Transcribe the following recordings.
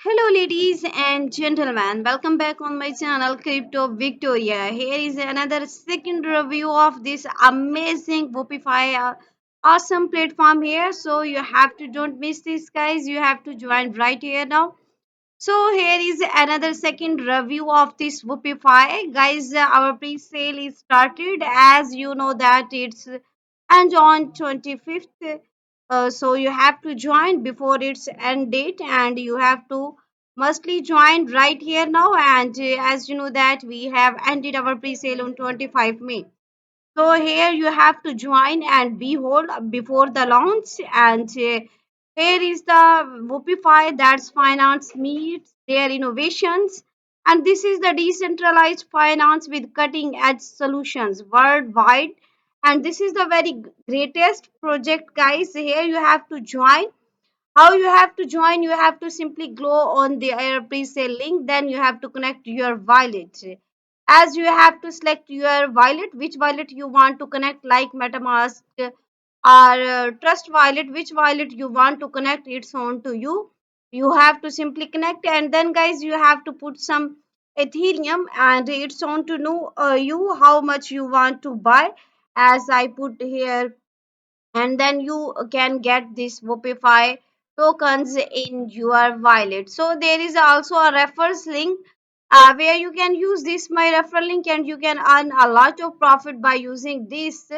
Hello, ladies and gentlemen. Welcome back on my channel, Crypto Victoria. Here is another second review of this amazing Whoopify awesome platform here. So you have to don't miss this, guys. You have to join right here now. So here is another second review of this Whoopify. Guys, our pre-sale is started. As you know that it's and on 25th. So you have to join before its end date and you have to mustly join right here now. And as you know that we have ended our pre-sale on 25 May. So here you have to join and behold before the launch. And here is the Whoopify that's finance meets their innovations. And this is the decentralized finance with cutting edge solutions worldwide. And this is the very greatest project, guys. Here you have to join. How you have to join? You have to simply go on the pre-sale link, then you have to connect your wallet. As you have to select your wallet, which wallet you want to connect, like MetaMask or Trust Wallet, which wallet you want to connect, it's on to you. You have to simply connect, and then guys, you have to put some Ethereum, and it's on to know you how much you want to buy. As I put here, and then you can get this Whoopify tokens in your wallet. So there is also a referrals link where you can use this my referral link and you can earn a lot of profit by using this.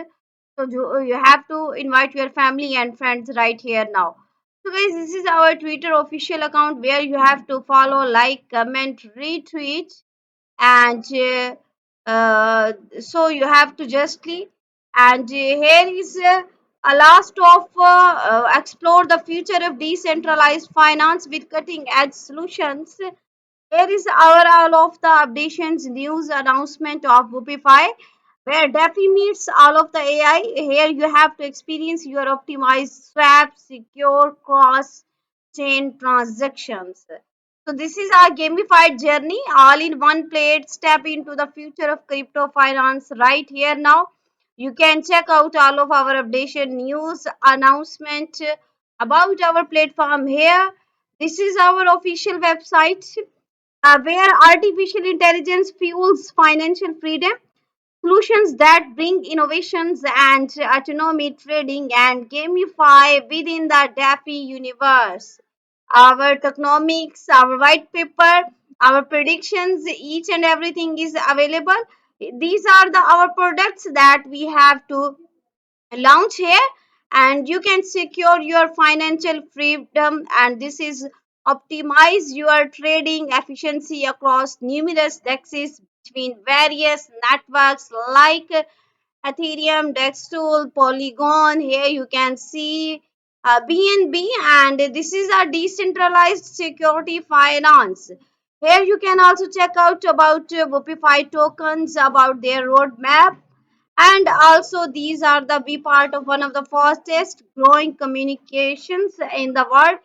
So you have to invite your family and friends right here now. So guys, this is our Twitter official account where you have to follow, like, comment, retweet, and so you have to justly. And here is a last of explore the future of decentralized finance with cutting edge solutions. Here is our all of the updations news announcement of Whoopify, where DeFi meets all of the AI. Here you have to experience your optimized swap, secure cross-chain transactions. So this is our gamified journey, all in one plate. Step into the future of crypto finance right here now. You can check out all of our updation news announcement about our platform here. This is our official website where artificial intelligence fuels financial freedom, solutions that bring innovations and autonomy trading and gamify within the DAFI universe. Our tokenomics, our white paper, our predictions, each and everything is available. These are the our products that we have to launch here, and you can secure your financial freedom, and this is optimize your trading efficiency across numerous dexes between various networks like Ethereum, Dextool, Polygon. Here you can see BNB, and this is a decentralized security finance. Here you can also check out about Whoopify tokens, about their roadmap, and also these are the be part of one of the fastest growing communications in the world.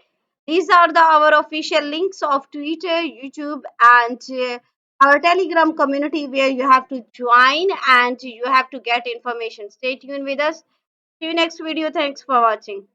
These are the our official links of Twitter, YouTube, and our Telegram community where you have to join and you have to get information. Stay tuned with us. See you next video. Thanks for watching.